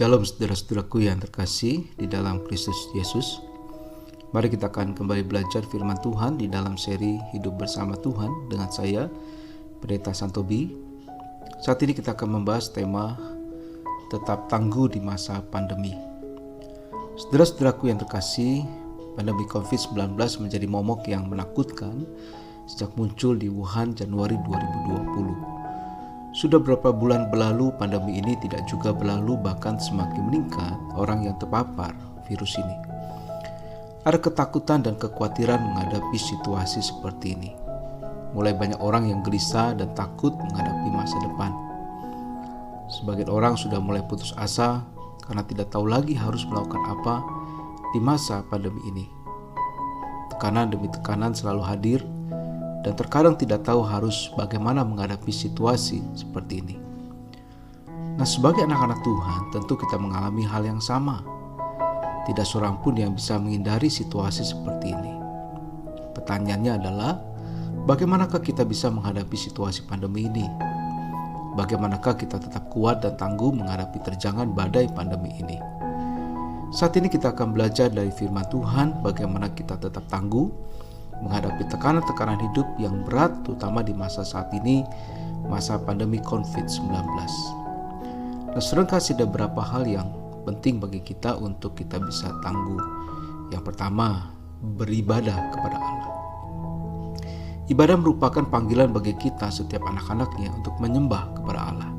Shalom saudara-saudaraku yang terkasih di dalam Kristus Yesus. Mari kita akan kembali belajar firman Tuhan di dalam seri Hidup Bersama Tuhan dengan saya, Pendeta Santobi. Saat ini kita akan membahas tema Tetap Tangguh di Masa Pandemi. Saudara-saudaraku yang terkasih, pandemi COVID-19 menjadi momok yang menakutkan sejak muncul di Wuhan Januari 2020. Sudah beberapa bulan berlalu, pandemi ini tidak juga berlalu, bahkan semakin meningkat orang yang terpapar virus ini. Ada ketakutan dan kekhawatiran menghadapi situasi seperti ini. Mulai banyak orang yang gelisah dan takut menghadapi masa depan. Sebagian orang sudah mulai putus asa karena tidak tahu lagi harus melakukan apa di masa pandemi ini. Tekanan demi tekanan selalu hadir, dan terkadang tidak tahu harus bagaimana menghadapi situasi seperti ini. Nah, sebagai anak-anak Tuhan, tentu kita mengalami hal yang sama. Tidak seorang pun yang bisa menghindari situasi seperti ini. Pertanyaannya adalah, bagaimanakah kita bisa menghadapi situasi pandemi ini? Bagaimanakah kita tetap kuat dan tangguh menghadapi terjangan badai pandemi ini? Saat ini kita akan belajar dari firman Tuhan bagaimana kita tetap tangguh menghadapi tekanan-tekanan hidup yang berat, terutama di masa saat ini, masa pandemi COVID-19. Nah, seringkali ada beberapa hal yang penting bagi kita untuk kita bisa tangguh. Yang pertama, beribadah kepada Allah. Ibadah merupakan panggilan bagi kita setiap anak-anaknya untuk menyembah kepada Allah.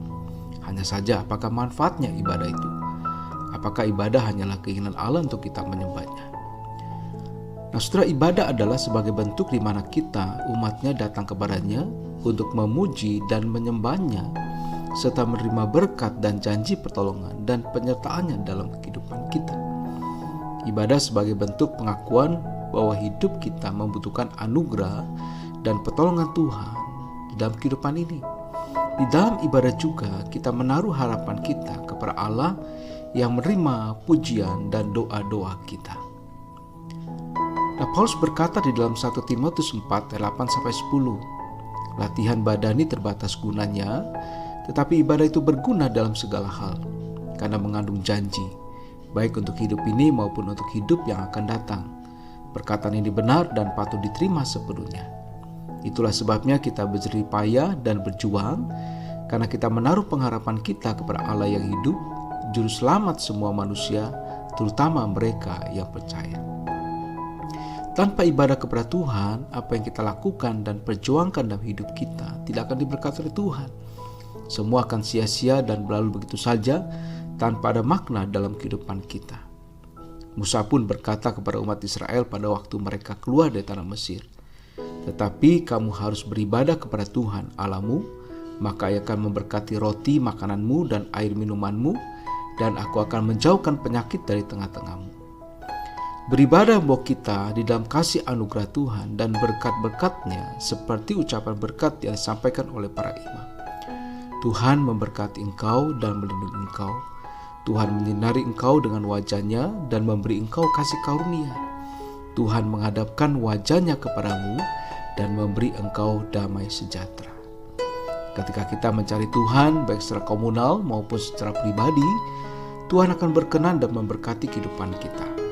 Hanya saja, apakah manfaatnya ibadah itu? Apakah ibadah hanyalah keinginan Allah untuk kita menyembahnya? Nah, saudara, ibadah adalah sebagai bentuk di mana kita, umatnya, datang kepadanya untuk memuji dan menyembahnya, serta menerima berkat dan janji pertolongan dan penyertaannya dalam kehidupan kita. Ibadah sebagai bentuk pengakuan bahwa hidup kita membutuhkan anugerah dan pertolongan Tuhan di dalam kehidupan ini. Di dalam ibadah juga kita menaruh harapan kita kepada Allah yang menerima pujian dan doa-doa kita. Nah, Paulus berkata di dalam 1 Timotius 4 ayat 8-10, latihan badani terbatas gunanya, tetapi ibadah itu berguna dalam segala hal, karena mengandung janji, baik untuk hidup ini maupun untuk hidup yang akan datang. Perkataan ini benar dan patut diterima sepenuhnya. Itulah sebabnya kita berjerih payah dan berjuang, karena kita menaruh pengharapan kita kepada Allah yang hidup, Juru Selamat semua manusia, terutama mereka yang percaya. Tanpa ibadah kepada Tuhan, apa yang kita lakukan dan perjuangkan dalam hidup kita tidak akan diberkati oleh Tuhan. Semua akan sia-sia dan berlalu begitu saja tanpa ada makna dalam kehidupan kita. Musa pun berkata kepada umat Israel pada waktu mereka keluar dari tanah Mesir, "Tetapi kamu harus beribadah kepada Tuhan Allahmu, maka Ia akan memberkati roti makananmu dan air minumanmu, dan aku akan menjauhkan penyakit dari tengah-tengahmu." Beribadah membawa kita di dalam kasih anugerah Tuhan dan berkat-berkat-Nya seperti ucapan berkat yang disampaikan oleh para imam. Tuhan memberkati engkau dan melindungi engkau. Tuhan menyinari engkau dengan wajah-Nya dan memberi engkau kasih karunia. Tuhan menghadapkan wajah-Nya kepadamu dan memberi engkau damai sejahtera. Ketika kita mencari Tuhan baik secara komunal maupun secara pribadi, Tuhan akan berkenan dan memberkati kehidupan kita.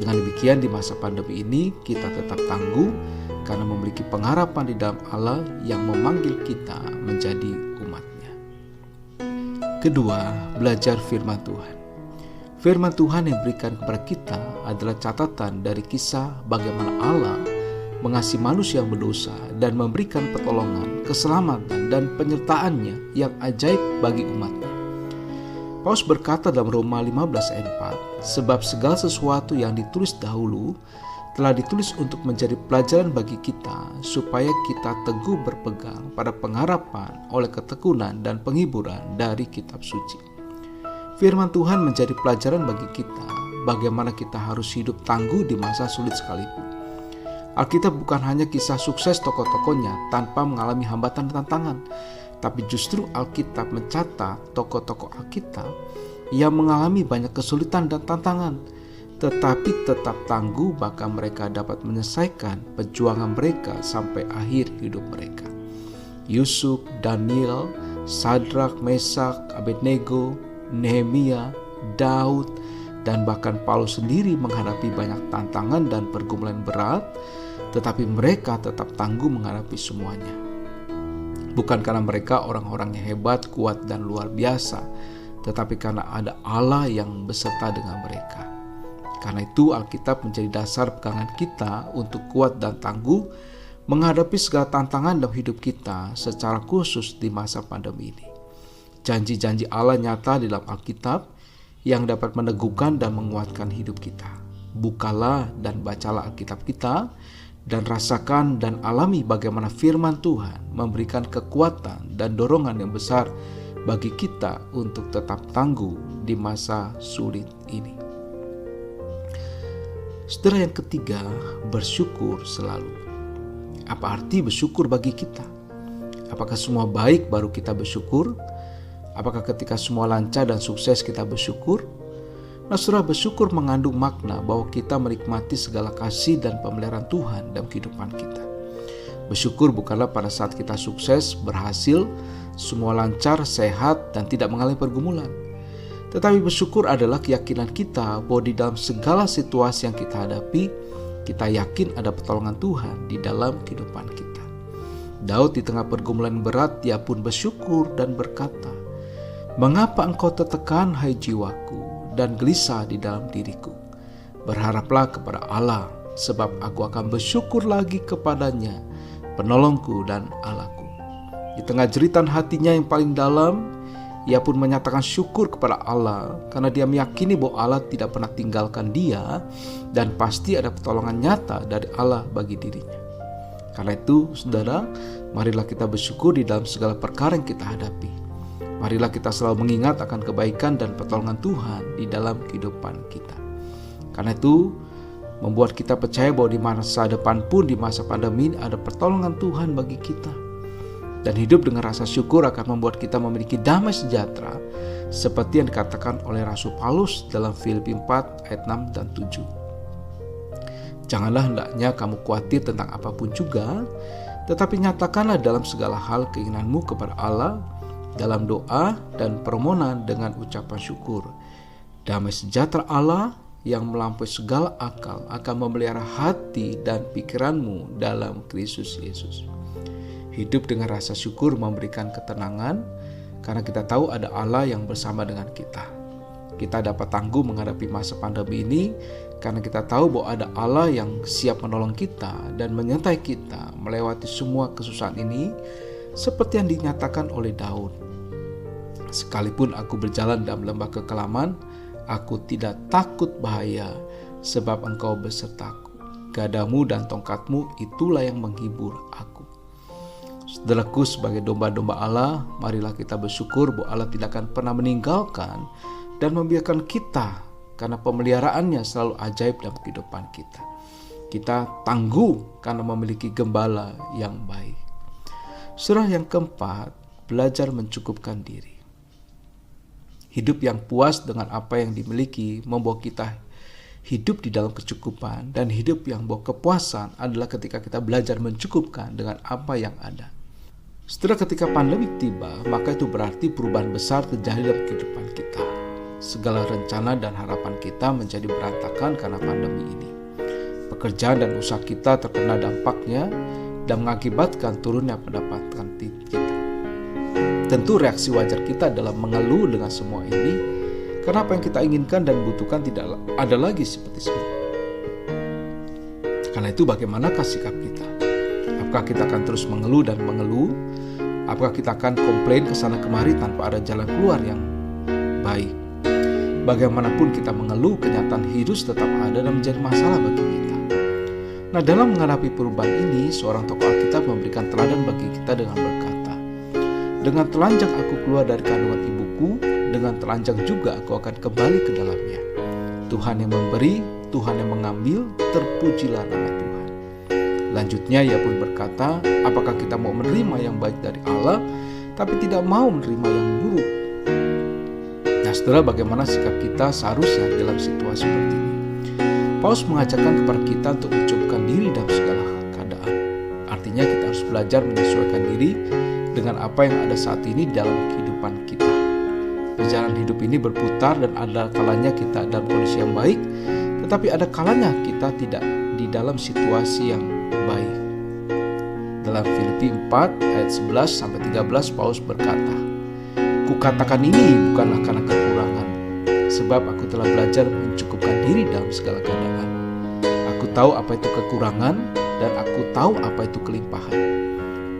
Dengan demikian, di masa pandemi ini kita tetap tangguh karena memiliki pengharapan di dalam Allah yang memanggil kita menjadi umat-Nya. Kedua, belajar firman Tuhan. Firman Tuhan yang diberikan kepada kita adalah catatan dari kisah bagaimana Allah mengasihi manusia yang berdosa dan memberikan pertolongan, keselamatan, dan penyertaan-Nya yang ajaib bagi umat-Nya. Paulus berkata dalam Roma 15 ayat 4, sebab segala sesuatu yang ditulis dahulu telah ditulis untuk menjadi pelajaran bagi kita, supaya kita teguh berpegang pada pengharapan oleh ketekunan dan penghiburan dari kitab suci. Firman Tuhan menjadi pelajaran bagi kita, bagaimana kita harus hidup tangguh di masa sulit sekalipun. Alkitab bukan hanya kisah sukses tokoh-tokohnya tanpa mengalami hambatan dan tantangan, tapi justru Alkitab mencatat tokoh-tokoh Alkitab yang mengalami banyak kesulitan dan tantangan, tetapi tetap tangguh bahkan mereka dapat menyelesaikan perjuangan mereka sampai akhir hidup mereka. Yusuf, Daniel, Sadrak, Mesak, Abednego, Nehemia, Daud, dan bahkan Paulus sendiri menghadapi banyak tantangan dan pergumulan berat, tetapi mereka tetap tangguh menghadapi semuanya. Bukan karena mereka orang-orang yang hebat, kuat, dan luar biasa, tetapi karena ada Allah yang beserta dengan mereka. Karena itu Alkitab menjadi dasar pegangan kita untuk kuat dan tangguh menghadapi segala tantangan dalam hidup kita, secara khusus di masa pandemi ini. Janji-janji Allah nyata di dalam Alkitab yang dapat meneguhkan dan menguatkan hidup kita. Bukalah dan bacalah Alkitab kita, dan rasakan dan alami bagaimana firman Tuhan memberikan kekuatan dan dorongan yang besar bagi kita untuk tetap tangguh di masa sulit ini. Saudara, yang ketiga, bersyukur selalu. Apa arti bersyukur bagi kita? Apakah semua baik baru kita bersyukur? Apakah ketika semua lancar dan sukses kita bersyukur? Nah, saudara, bersyukur mengandung makna bahwa kita menikmati segala kasih dan pemeliharaan Tuhan dalam kehidupan kita. Bersyukur bukanlah pada saat kita sukses, berhasil, semua lancar, sehat, dan tidak mengalami pergumulan. Tetapi bersyukur adalah keyakinan kita bahwa di dalam segala situasi yang kita hadapi, kita yakin ada pertolongan Tuhan di dalam kehidupan kita. Daud di tengah pergumulan berat, dia pun bersyukur dan berkata, "Mengapa engkau tertekan, hai jiwaku, dan gelisah di dalam diriku? Berharaplah kepada Allah, sebab aku akan bersyukur lagi kepadanya, penolongku dan Allahku." Di tengah jeritan hatinya yang paling dalam, ia pun menyatakan syukur kepada Allah karena dia meyakini bahwa Allah tidak pernah tinggalkan dia dan pasti ada pertolongan nyata dari Allah bagi dirinya. Karena itu, saudara, marilah kita bersyukur di dalam segala perkara yang kita hadapi. Marilah kita selalu mengingat akan kebaikan dan pertolongan Tuhan di dalam kehidupan kita. Karena itu, membuat kita percaya bahwa di masa depan pun, di masa pandemi ini, ada pertolongan Tuhan bagi kita. Dan hidup dengan rasa syukur akan membuat kita memiliki damai sejahtera, seperti yang dikatakan oleh Rasul Paulus dalam Filipi 4 ayat 6 dan 7. Janganlah hendaknya kamu khawatir tentang apapun juga, tetapi nyatakanlah dalam segala hal keinginanmu kepada Allah, dalam doa dan permohonan dengan ucapan syukur. Damai sejahtera Allah yang melampaui segala akal akan memelihara hati dan pikiranmu dalam Kristus Yesus. Hidup dengan rasa syukur memberikan ketenangan karena kita tahu ada Allah yang bersama dengan kita. Kita dapat tangguh menghadapi masa pandemi ini karena kita tahu bahwa ada Allah yang siap menolong kita dan menyertai kita melewati semua kesusahan ini, seperti yang dinyatakan oleh Daud. "Sekalipun aku berjalan dalam lembah kekelaman, aku tidak takut bahaya, sebab engkau besertaku. Gadamu dan tongkatmu itulah yang menghibur aku." Saudaraku, sebagai domba-domba Allah, marilah kita bersyukur bahwa Allah tidak akan pernah meninggalkan dan membiarkan kita, karena pemeliharaannya selalu ajaib dalam kehidupan kita. Kita tangguh karena memiliki gembala yang baik. Surah yang keempat, belajar mencukupkan diri. Hidup yang puas dengan apa yang dimiliki membawa kita hidup di dalam kecukupan, dan hidup yang membawa kepuasan adalah ketika kita belajar mencukupkan dengan apa yang ada. Setelah ketika pandemi tiba, maka itu berarti perubahan besar terjadi dalam kehidupan kita. Segala rencana dan harapan kita menjadi berantakan karena pandemi ini. Pekerjaan dan usaha kita terkena dampaknya dan mengakibatkan turunnya pendapatan kita. Tentu reaksi wajar kita adalah mengeluh dengan semua ini, karena apa yang kita inginkan dan butuhkan tidak ada lagi seperti semula. Karena itu, bagaimanakah sikap kita? Apakah kita akan terus mengeluh dan mengeluh? Apakah kita akan komplain kesana kemari tanpa ada jalan keluar yang baik? Bagaimanapun kita mengeluh, kenyataan hidup tetap ada dan menjadi masalah bagi kita. Nah, dalam menghadapi perubahan ini, seorang tokoh Alkitab memberikan teladan bagi kita dengan berkata, "Dengan telanjang aku keluar dari kandungan ibuku, dengan telanjang juga aku akan kembali ke dalamnya. Tuhan yang memberi, Tuhan yang mengambil, terpujilah nama Tuhan." Lanjutnya ia pun berkata, apakah kita mau menerima yang baik dari Allah, tapi tidak mau menerima yang buruk? Nah, saudara, bagaimana sikap kita seharusnya dalam situasi seperti ini? Paulus mengajarkan kepada kita untuk mencukupkan diri dalam segala keadaan. Artinya kita harus belajar menyesuaikan diri dengan apa yang ada saat ini dalam kehidupan kita. perjalanan hidup ini berputar dan ada kalanya kita dalam kondisi yang baik, tetapi ada kalanya kita tidak di dalam situasi yang baik. Dalam Filipi 4 ayat 11 sampai 13 Paulus berkata, "Kukatakan ini bukanlah karena kekurangan, sebab aku telah belajar mencukupkan diri dalam segala keadaan. Aku tahu apa itu kekurangan dan aku tahu apa itu kelimpahan.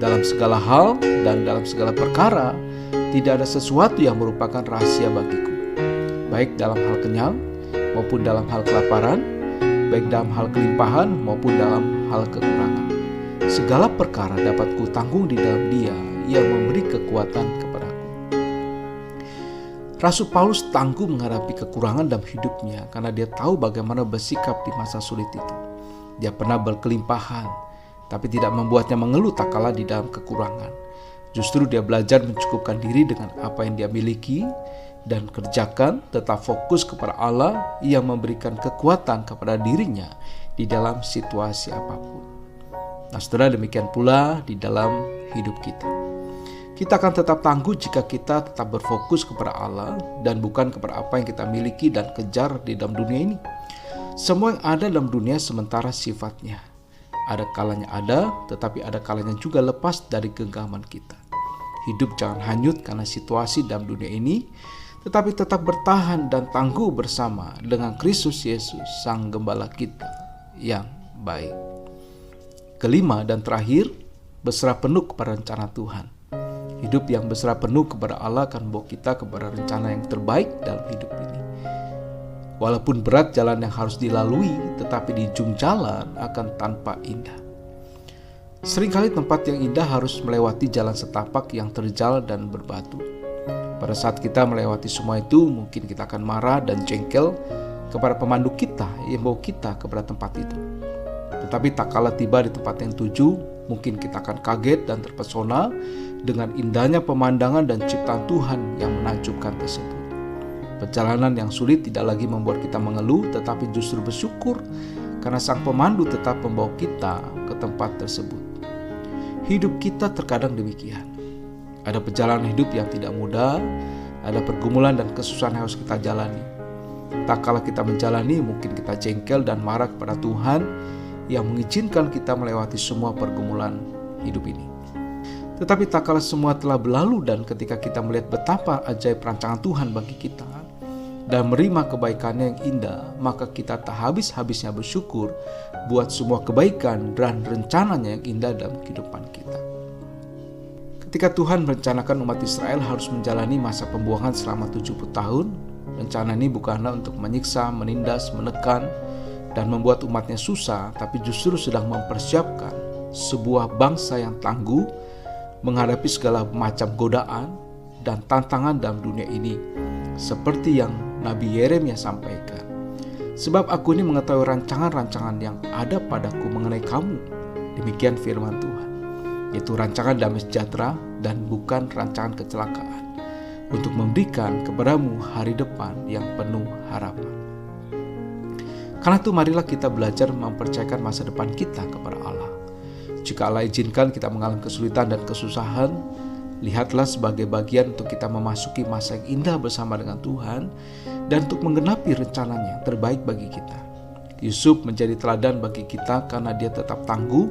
Dalam segala hal dan dalam segala perkara, tidak ada sesuatu yang merupakan rahasia bagiku, baik dalam hal kenyang maupun dalam hal kelaparan, baik dalam hal kelimpahan maupun dalam hal kekurangan. Segala perkara dapat kutanggung di dalam Dia yang memberi kekuatan kepadaku." Rasul Paulus tangguh menghadapi kekurangan dalam hidupnya karena dia tahu bagaimana bersikap di masa sulit itu. Dia pernah berkelimpahan, tapi tidak membuatnya mengeluh tak kalah di dalam kekurangan. Justru dia belajar mencukupkan diri dengan apa yang dia miliki dan kerjakan, tetap fokus kepada Allah yang memberikan kekuatan kepada dirinya di dalam situasi apapun. Nah, saudara, demikian pula di dalam hidup kita. Kita akan tetap tangguh jika kita tetap berfokus kepada Allah dan bukan kepada apa yang kita miliki dan kejar di dalam dunia ini. Semua yang ada dalam dunia sementara sifatnya. Ada kalanya ada, tetapi ada kalanya juga lepas dari genggaman kita. Hidup jangan hanyut karena situasi dalam dunia ini, tetapi tetap bertahan dan tangguh bersama dengan Kristus Yesus, Sang Gembala kita yang baik. Kelima dan terakhir, berserah penuh kepada rencana Tuhan. Hidup yang berserah penuh kepada Allah akan membawa kita kepada rencana yang terbaik dalam hidup ini. Walaupun berat jalan yang harus dilalui, tetapi di ujung jalan akan tanpa indah. Seringkali tempat yang indah harus melewati jalan setapak yang terjal dan berbatu. Pada saat kita melewati semua itu, mungkin kita akan marah dan jengkel kepada pemandu kita yang membawa kita kepada tempat itu. Tetapi tak kala tiba di tempat yang tuju, mungkin kita akan kaget dan terpesona dengan indahnya pemandangan dan ciptaan Tuhan yang menakjubkan tersebut. Perjalanan yang sulit tidak lagi membuat kita mengeluh, tetapi justru bersyukur karena Sang Pemandu tetap membawa kita ke tempat tersebut. Hidup kita terkadang demikian. Ada perjalanan hidup yang tidak mudah, ada pergumulan dan kesusahan yang harus kita jalani. Tak kala kita menjalani, mungkin kita jengkel dan marah kepada Tuhan yang mengizinkan kita melewati semua pergumulan hidup ini. Tetapi tak kala semua telah berlalu dan ketika kita melihat betapa ajaib rancangan Tuhan bagi kita dan menerima kebaikannya yang indah, maka kita tak habis-habisnya bersyukur buat semua kebaikan dan rencananya yang indah dalam kehidupan kita. Ketika Tuhan merencanakan umat Israel harus menjalani masa pembuangan selama 70 tahun, rencana ini bukanlah untuk menyiksa, menindas, menekan, dan membuat umatnya susah, tapi justru sedang mempersiapkan sebuah bangsa yang tangguh menghadapi segala macam godaan dan tantangan dalam dunia ini, seperti yang Nabi Yeremia sampaikan. "Sebab aku ini mengetahui rancangan-rancangan yang ada padaku mengenai kamu," demikian firman Tuhan, yaitu rancangan damai sejahtera dan bukan rancangan kecelakaan, untuk memberikan kepadamu hari depan yang penuh harapan. Karena itu marilah kita belajar mempercayakan masa depan kita kepada Allah. Jika Allah izinkan kita mengalami kesulitan dan kesusahan, lihatlah sebagai bagian untuk kita memasuki masa yang indah bersama dengan Tuhan dan untuk menggenapi rencananya yang terbaik bagi kita. Yusuf menjadi teladan bagi kita karena dia tetap tangguh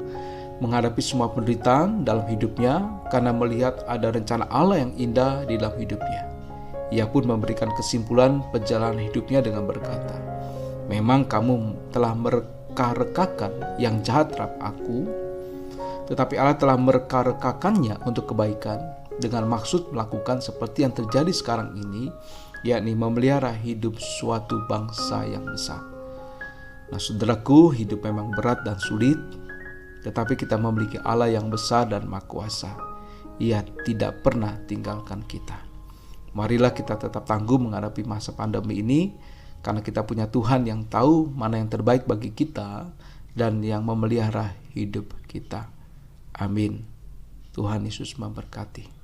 menghadapi semua penderitaan dalam hidupnya karena melihat ada rencana Allah yang indah di dalam hidupnya. Ia pun memberikan kesimpulan perjalanan hidupnya dengan berkata, "Memang kamu telah mereka-rekakan yang jahat terhadap aku, tetapi Allah telah mereka-rekakannya untuk kebaikan dengan maksud melakukan seperti yang terjadi sekarang ini, yakni memelihara hidup suatu bangsa yang besar." Nah, saudaraku, hidup memang berat dan sulit, tetapi kita memiliki Allah yang besar dan Maha Kuasa. Ia tidak pernah tinggalkan kita. Marilah kita tetap tangguh menghadapi masa pandemi ini, karena kita punya Tuhan yang tahu mana yang terbaik bagi kita dan yang memelihara hidup kita. Amin. Tuhan Yesus memberkati.